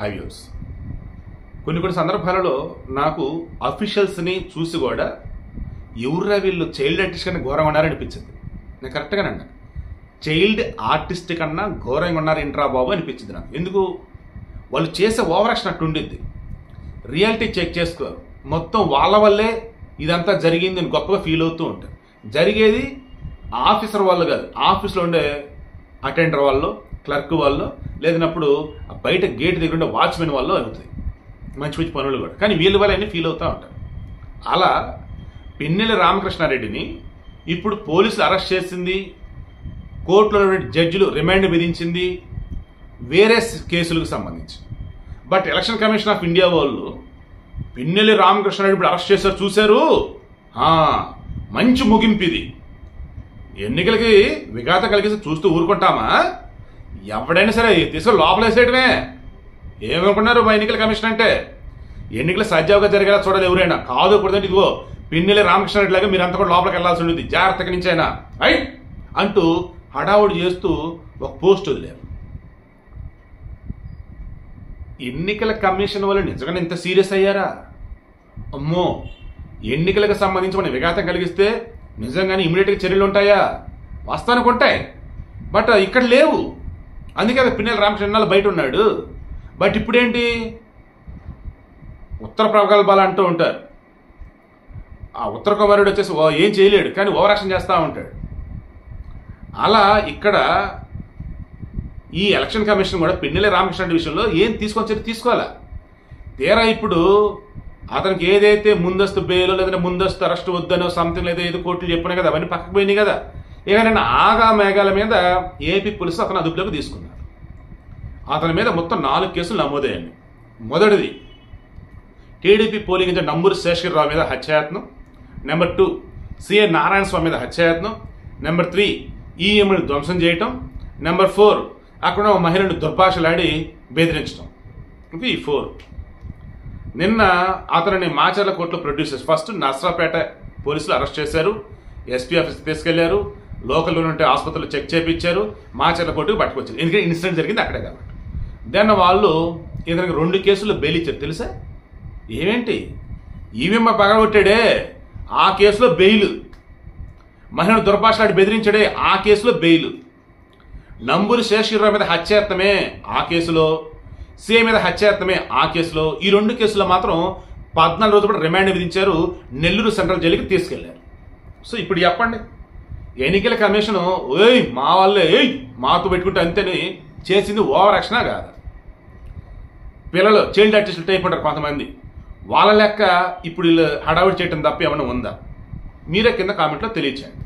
హైవ్యూస్ కొన్ని సందర్భాలలో నాకు అఫీషియల్స్ని చూసి కూడా ఎవరురా వీళ్ళు చైల్డ్ ఆర్టిస్ట్ కన్నా ఘోరంగా ఉన్నారనిపించింది. నేను కరెక్ట్గానే అన్నా, చైల్డ్ ఆర్టిస్ట్ కన్నా ఘోరంగా ఉన్నారు ఇంట్రా బాబు అనిపించింది నాకు. ఎందుకు? వాళ్ళు చేసే ఓవర్ యాక్షన్ అట్టు ఉండిద్ది. రియాలిటీ చెక్ చేసుకోరు. మొత్తం వాళ్ళ వల్లే ఇదంతా జరిగింది అని గొప్పగా ఫీల్ అవుతూ ఉంటారు. జరిగేది ఆఫీసర్ వాళ్ళు కాదు, ఆఫీస్లో ఉండే అటెండర్ వాళ్ళు, క్లర్క్ వాళ్ళు, లేదన్నప్పుడు బయట గేట్ దగ్గర ఉండే వాచ్మెన్ వాళ్ళు అవుతుంది మంచి మంచి పనులు కూడా. కానీ వీళ్ళ వల్ల అన్నీ ఫీల్ అవుతూ ఉంటారు. అలా పిన్నెల్లి రామకృష్ణారెడ్డిని ఇప్పుడు పోలీసులు అరెస్ట్ చేసింది, కోర్టులో జడ్జిలు రిమాండ్ విధించింది వేరే కేసులకు సంబంధించి. But election commission of India వాళ్ళు పిన్నెల్లి రామకృష్ణారెడ్డి ఇప్పుడు అరెస్ట్ చేశారు, చూశారు. మంచి ముగింపు ఇది. ఎన్నికలకి విఘాతం కలిగేసి చూస్తూ ఊరుకుంటామా? ఎవడైనా సరే తీసుకొని లోపలేసేయటమే. ఏమనుకున్నారు మా ఎన్నికల కమిషన్ అంటే? ఎన్నికలు సజావుగా జరిగేలా చూడాలి ఎవరైనా. కాదు కూడదంటే ఇదిగో పిన్నెల్లి రామకృష్ణారెడ్డి లాగా మీరంతా కూడా లోపలికి వెళ్లాల్సి ఉంటుంది, జాగ్రత్తగా నుంచి అయినా రైట్ అంటూ హడావుడి చేస్తూ ఒక పోస్ట్ వదిలేరు. ఎన్నికల కమిషన్ వాళ్ళు నిజంగా ఇంత సీరియస్ అయ్యారా? అమ్మో, ఎన్నికలకు సంబంధించి మనం విఘాతం కలిగిస్తే నిజంగానే ఇమీడియట్గా చర్యలు ఉంటాయా? వాస్తవానికి ఉంటాయి, బట్ ఇక్కడ లేవు. అందుకే అది పిన్నెల్లి రామకృష్ణ బయట ఉన్నాడు. బట్ ఇప్పుడేంటి, ఉత్తర ప్రగల్భాలు అంటూ ఉంటారు. ఆ ఉత్తర కుమారుడు వచ్చేసి ఏం చేయలేడు, కానీ ఓవర్ యాక్షన్ చేస్తూ ఉంటాడు. అలా ఇక్కడ ఈ ఎలక్షన్ కమిషన్ కూడా పిన్నెల్లి రామకృష్ణ విషయంలో ఏం తీసుకొని తీసుకోవాలా. తీరా ఇప్పుడు అతనికి ఏదైతే ముందస్తు బెయిల్ లేదంటే ముందస్తు అరెస్ట్ వద్దనో సంథింగ్ లేదా ఏదో కోర్టులు చెప్పినా కదా, అవన్నీ పక్కకు పోయినాయి కదా. ఇక నేను ఆగా మేఘాల మీద ఏపీ పోలీసులు అతను అదుపులోకి తీసుకున్నారు. అతని మీద మొత్తం 4 కేసులు నమోదయ్యాయి. మొదటిది టీడీపీ పోలింగ్ ఏజెంట్ నంబూరి శేషగిరిరావు మీద హత్యాయత్నం. నెంబర్ 2 సిఏ నారాయణ స్వామి మీద హత్యాయత్నం. నెంబర్ 3 ఈఎంని ధ్వంసం చేయటం. నెంబర్ 4 అక్కడ ఒక మహిళను దుర్భాషలాడి బెదిరించడం. ఇది 4. నిన్న అతనిని మాచర్ల కోర్టులో ప్రొడ్యూస్ చేసి ఫస్ట్ నర్సరాపేట పోలీసులు అరెస్ట్ చేశారు, ఎస్పీ ఆఫీస్కి తీసుకెళ్లారు, లోకల్లో ఉంటే ఆసుపత్రిలో చెక్ చేయించారు, మాచర్ల కోర్టుకు పట్టుకొచ్చారు. ఎందుకంటే ఇన్సిడెంట్ జరిగింది అక్కడే కాబట్టి. దెన్ వాళ్ళు ఇతనికి 2 కేసుల్లో బెయిల్ ఇచ్చారు. తెలుసా ఏమేంటి? ఈవీఎం పగలగొట్టాడే ఆ కేసులో బెయిల్, మహిళను దుర్భాషలాడి బెదిరించాడే ఆ కేసులో బెయిల్, నంబూరి శేషగిరిరావు మీద హత్యాయత్నమే ఆ కేసులో, సీఏ మీద హత్యాయత్నమే ఆ కేసులో. ఈ 2 కేసుల్లో మాత్రం 14 రోజులు కూడా రిమాండ్ విధించారు, నెల్లూరు సెంట్రల్ జైలుకి తీసుకెళ్లారు. సో ఇప్పుడు చెప్పండి, ఎన్నికల కమిషన్ మా వాళ్ళే మాతో పెట్టుకుంటే అంతేని చేసింది ఓవర్ యాక్షనా కాదా? పిల్లలు చైల్డ్ ఆర్టిస్టులు టైప్ ఉంటారు కొంతమంది, వాళ్ళ లెక్క ఇప్పుడు వీళ్ళు హడావుడి చేయటం తప్ప ఏమైనా ఉందా? మీరే కింద కామెంట్లో తెలియచేయండి.